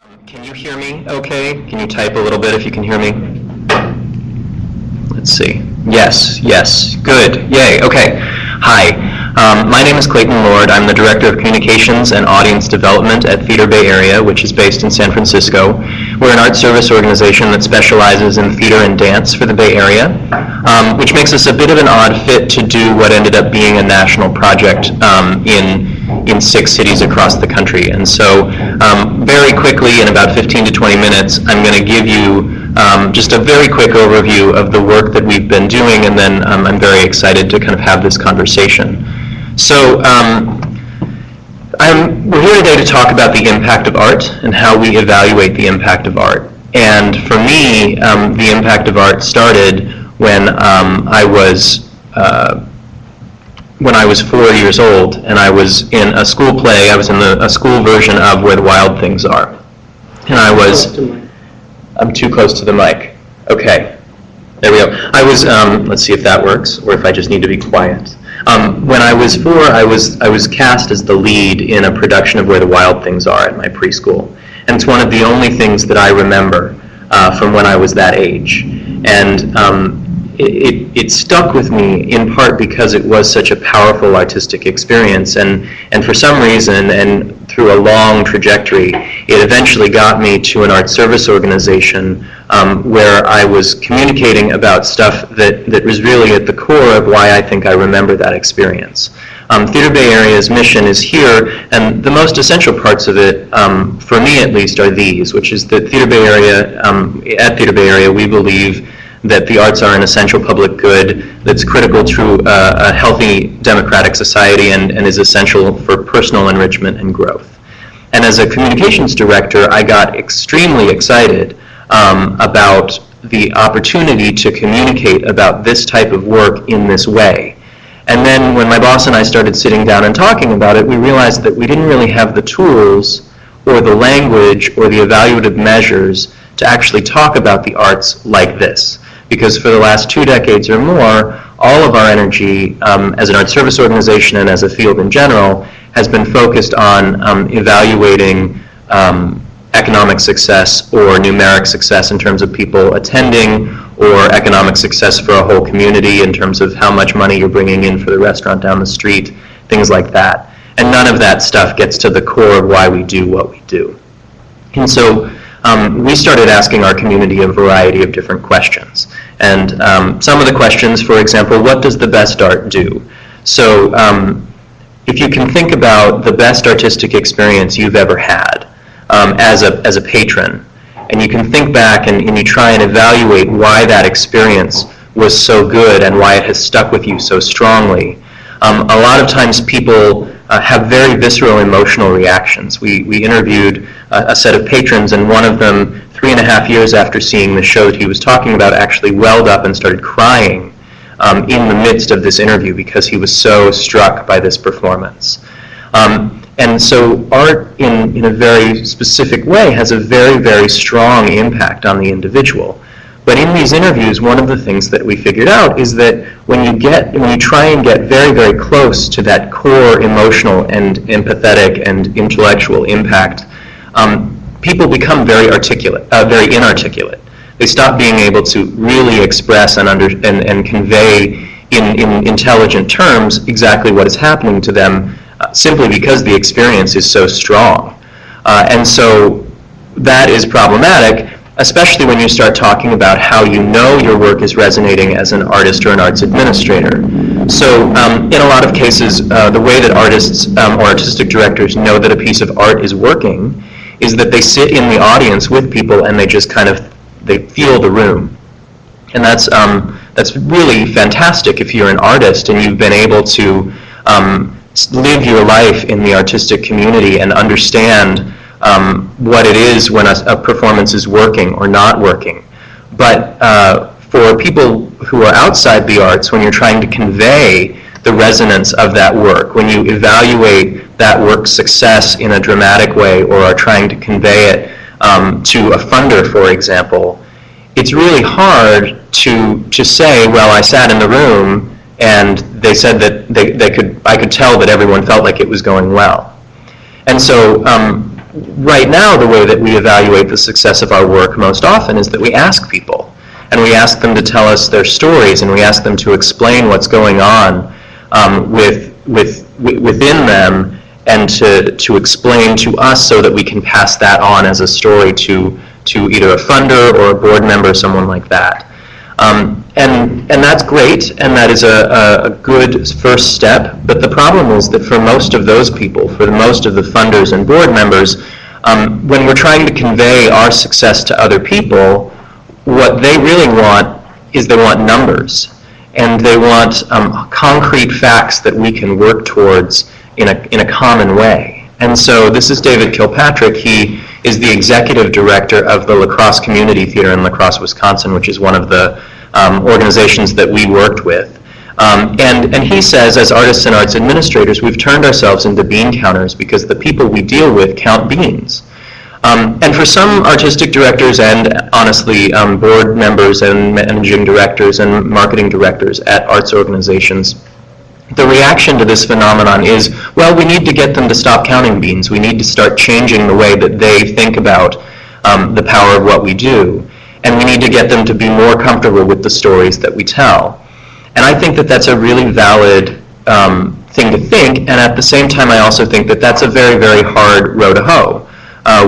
Can you hear me okay? Can you type a little bit if you can hear me? Let's see. Yes, good, yay, okay. Hi, my name is Clayton Lord. I'm the Director of Communications and Audience Development at Theater Bay Area, which is based in San Francisco. We're an art service organization that specializes in theater and dance for the Bay Area, which makes us a bit of an odd fit to do what ended up being a national project in 6 cities across the country. And so very quickly, in about 15 to 20 minutes, I'm going to give you just a very quick overview of the work that we've been doing, and then I'm very excited to kind of have this conversation. So we're here today to talk about the impact of art and how we evaluate the impact of art. And for me, the impact of art started when I was 4 years old, and I was in a school play. I was in a school version of Where the Wild Things Are. And I'm too close to the mic. Okay, there we go. I was, let's see if that works, or if I just need to be quiet. When I was 4, I was cast as the lead in a production of Where the Wild Things Are at my preschool. And it's one of the only things that I remember from when I was that age. And it stuck with me in part because it was such a powerful artistic experience, and for some reason, and through a long trajectory, it eventually got me to an art service organization where I was communicating about stuff that was really at the core of why I think I remember that experience. Theater Bay Area's mission is here, and the most essential parts of it, for me at least, are these, which is that Theater Bay Area, at Theater Bay Area, we believe that the arts are an essential public good that's critical to a healthy democratic society and is essential for personal enrichment and growth. And as a communications director, I got extremely excited about the opportunity to communicate about this type of work in this way. And then when my boss and I started sitting down and talking about it, we realized that we didn't really have the tools or the language or the evaluative measures to actually talk about the arts like this. Because for the last 2 decades or more, all of our energy as an art service organization and as a field in general has been focused on evaluating economic success or numeric success in terms of people attending, or economic success for a whole community in terms of how much money you're bringing in for the restaurant down the street, things like that. And none of that stuff gets to the core of why we do what we do. And so we started asking our community a variety of different questions. And some of the questions, for example, what does the best art do? So if you can think about the best artistic experience you've ever had as a patron, and you can think back and you try and evaluate why that experience was so good and why it has stuck with you so strongly, a lot of times people have very visceral emotional reactions. We interviewed a set of patrons, and one of them, 3.5 years after seeing the show that he was talking about, actually welled up and started crying in the midst of this interview because he was so struck by this performance. And so art, in a very specific way, has a very, very strong impact on the individual. But in these interviews, one of the things that we figured out is that when you try and get very, very close to that core emotional and empathetic and intellectual impact, people become very inarticulate. They stop being able to really express and convey in intelligent terms exactly what is happening to them, simply because the experience is so strong. And so that is problematic, especially when you start talking about how you know your work is resonating as an artist or an arts administrator. So in a lot of cases, the way that artists or artistic directors know that a piece of art is working is that they sit in the audience with people and they just they feel the room. And that's really fantastic if you're an artist and you've been able to live your life in the artistic community and understand what it is when a performance is working or not working. But for people who are outside the arts, when you're trying to convey the resonance of that work, when you evaluate that work's success in a dramatic way or are trying to convey it to a funder, for example, it's really hard to say, well, I sat in the room and they said that I could tell that everyone felt like it was going well. And so right now, the way that we evaluate the success of our work most often is that we ask people, and we ask them to tell us their stories, and we ask them to explain what's going on within them, and to explain to us so that we can pass that on as a story to either a funder or a board member, someone like that. And that's great, and that is a good first step, but the problem is that for most of those people, for most of the funders and board members, when we're trying to convey our success to other people, what they really want is they want numbers, and they want concrete facts that we can work towards in a common way. And so this is David Kilpatrick. He is the executive director of the La Crosse Community Theater in La Crosse, Wisconsin, which is one of the organizations that we worked with. And he says, as artists and arts administrators, we've turned ourselves into bean counters because the people we deal with count beans. And for some artistic directors and, honestly, board members and managing directors and marketing directors at arts organizations, the reaction to this phenomenon is, well, we need to get them to stop counting beans. We need to start changing the way that they think about the power of what we do. And we need to get them to be more comfortable with the stories that we tell. And I think that that's a really valid thing to think, and at the same time I also think that that's a very, very hard row to hoe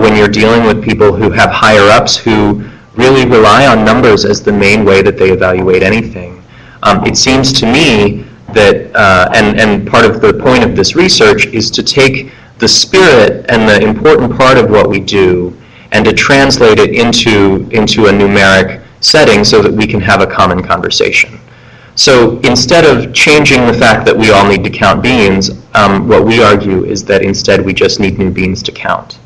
when you're dealing with people who have higher ups who really rely on numbers as the main way that they evaluate anything. It seems to me that, and part of the point of this research is to take the spirit and the important part of what we do and to translate it into a numeric setting so that we can have a common conversation. So instead of changing the fact that we all need to count beans, what we argue is that instead we just need new beans to count.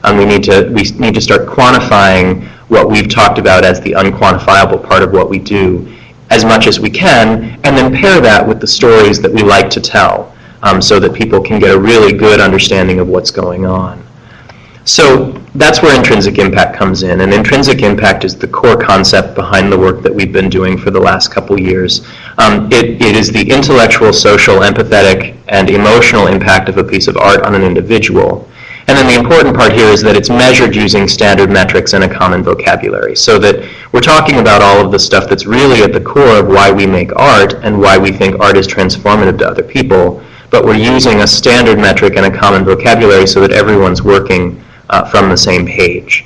We need to start quantifying what we've talked about as the unquantifiable part of what we do as much as we can, and then pair that with the stories that we like to tell, so that people can get a really good understanding of what's going on. So that's where intrinsic impact comes in, and intrinsic impact is the core concept behind the work that we've been doing for the last couple years. It is the intellectual, social, empathetic, and emotional impact of a piece of art on an individual. And then the important part here is that it's measured using standard metrics and a common vocabulary, so that we're talking about all of the stuff that's really at the core of why we make art and why we think art is transformative to other people, but we're using a standard metric and a common vocabulary so that everyone's working from the same page.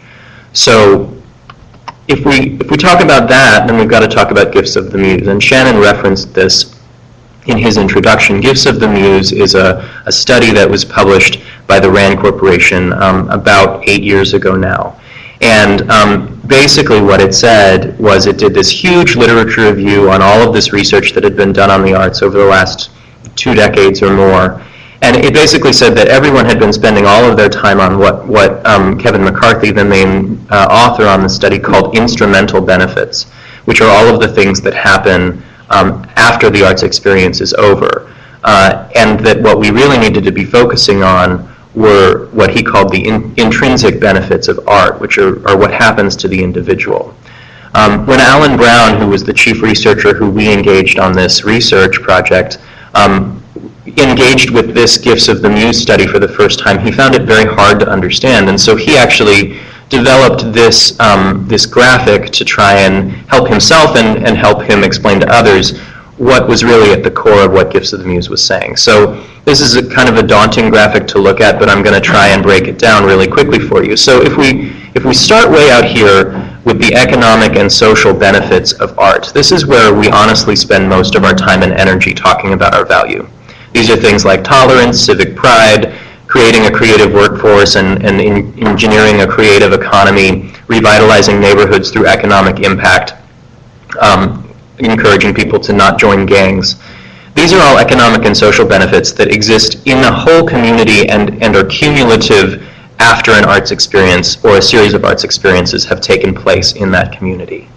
So if we talk about that, then we've got to talk about Gifts of the Muse. And Shannon referenced this in his introduction. Gifts of the Muse is a study that was published by the RAND Corporation about 8 years ago now. And basically what it said was it did this huge literature review on all of this research that had been done on the arts over the last 2 decades or more. And it basically said that everyone had been spending all of their time on what Kevin McCarthy, the main author on the study, called instrumental benefits, which are all of the things that happen after the arts experience is over. And that what we really needed to be focusing on were what he called the intrinsic benefits of art, which are what happens to the individual. When Alan Brown, who was the chief researcher who we engaged on this research project, engaged with this Gifts of the Muse study for the first time, he found it very hard to understand, and so he actually developed this this graphic to try and help himself and help him explain to others what was really at the core of what Gifts of the Muse was saying. So this is a kind of a daunting graphic to look at, but I'm going to try and break it down really quickly for you. So if we start way out here with the economic and social benefits of art, this is where we honestly spend most of our time and energy talking about our value. These are things like tolerance, civic pride, creating a creative workforce and engineering a creative economy, revitalizing neighborhoods through economic impact, encouraging people to not join gangs. These are all economic and social benefits that exist in the whole community and are cumulative after an arts experience or a series of arts experiences have taken place in that community.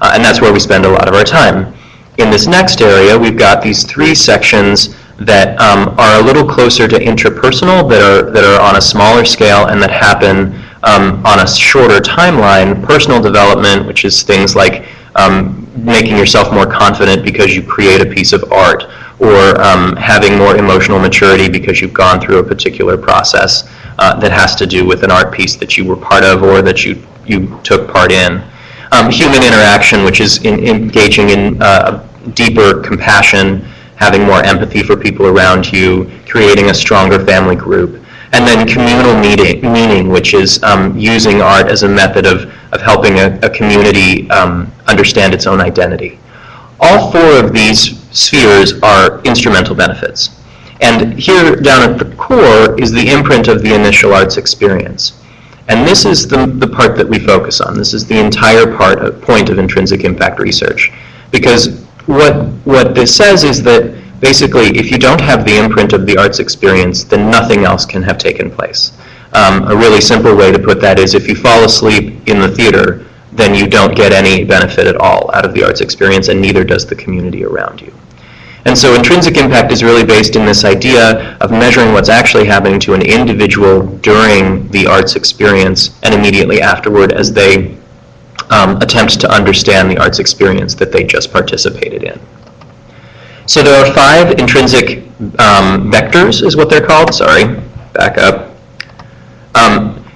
And that's where we spend a lot of our time. In this next area, we've got these 3 sections that are a little closer to interpersonal, that are on a smaller scale and that happen on a shorter timeline. Personal development, which is things like making yourself more confident because you create a piece of art, or having more emotional maturity because you've gone through a particular process. that has to do with an art piece that you were part of or that you took part in. Human interaction, which is engaging in deeper compassion, having more empathy for people around you, creating a stronger family group. And then communal meaning, which is using art as a method of helping a community understand its own identity. All four of these spheres are instrumental benefits. And here down at the core is the imprint of the initial arts experience. And this is the part that we focus on. This is the entire point of intrinsic impact research. Because what this says is that basically, if you don't have the imprint of the arts experience, then nothing else can have taken place. A really simple way to put that is if you fall asleep in the theater, then you don't get any benefit at all out of the arts experience, and neither does the community around you. And so intrinsic impact is really based in this idea of measuring what's actually happening to an individual during the arts experience and immediately afterward as they attempt to understand the arts experience that they just participated in. So there are 5 intrinsic vectors, is what they're called. Sorry, back up.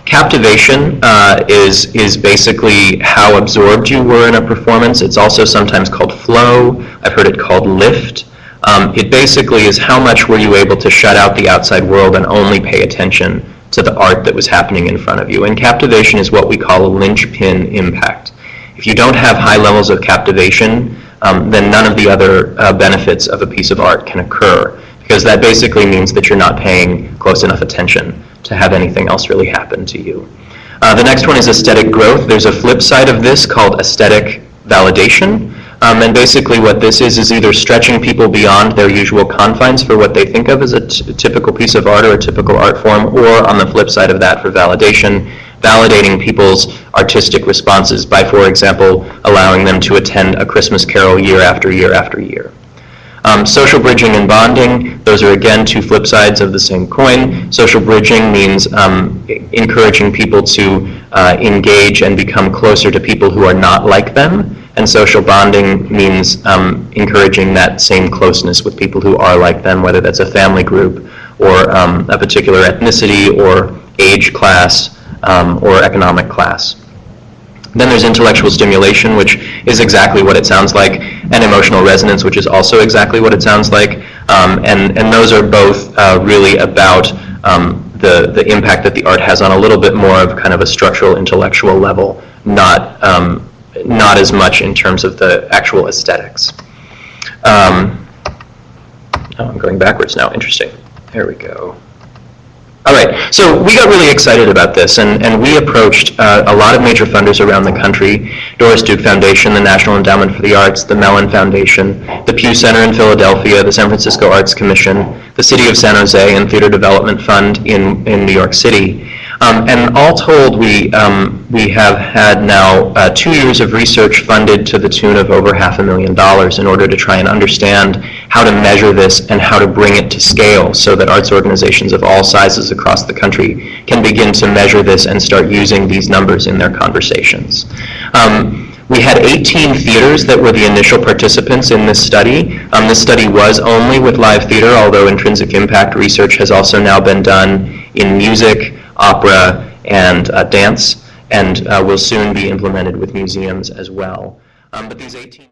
Captivation is basically how absorbed you were in a performance. It's also sometimes called flow. I've heard it called lift. It basically is how much were you able to shut out the outside world and only pay attention to the art that was happening in front of you. And captivation is what we call a linchpin impact. If you don't have high levels of captivation, then none of the other benefits of a piece of art can occur, because that basically means that you're not paying close enough attention to have anything else really happen to you. The next one is aesthetic growth. There's a flip side of this called aesthetic validation. And basically what this is either stretching people beyond their usual confines for what they think of as a typical piece of art or a typical art form, or on the flip side of that for validation, validating people's artistic responses by, for example, allowing them to attend a Christmas carol year after year after year. Social bridging and bonding, those are again 2 flip sides of the same coin. Social bridging means encouraging people to engage and become closer to people who are not like them. And social bonding means encouraging that same closeness with people who are like them, whether that's a family group or a particular ethnicity or age class or economic class. Then there's intellectual stimulation, which is exactly what it sounds like, and emotional resonance, which is also exactly what it sounds like. And those are both really about the impact that the art has on a little bit more of kind of a structural intellectual level, not as much in terms of the actual aesthetics. Oh, I'm going backwards now. Interesting. There we go. All right, so we got really excited about this, and we approached a lot of major funders around the country: Doris Duke Foundation, the National Endowment for the Arts, the Mellon Foundation, the Pew Center in Philadelphia, the San Francisco Arts Commission, the City of San Jose, and Theater Development Fund in New York City. And all told, we have had now 2 years of research funded to the tune of over $500,000 in order to try and understand how to measure this and how to bring it to scale so that arts organizations of all sizes across the country can begin to measure this and start using these numbers in their conversations. We had 18 theaters that were the initial participants in this study. This study was only with live theater, although intrinsic impact research has also now been done in music, opera, and dance, and will soon be implemented with museums as well. But these 18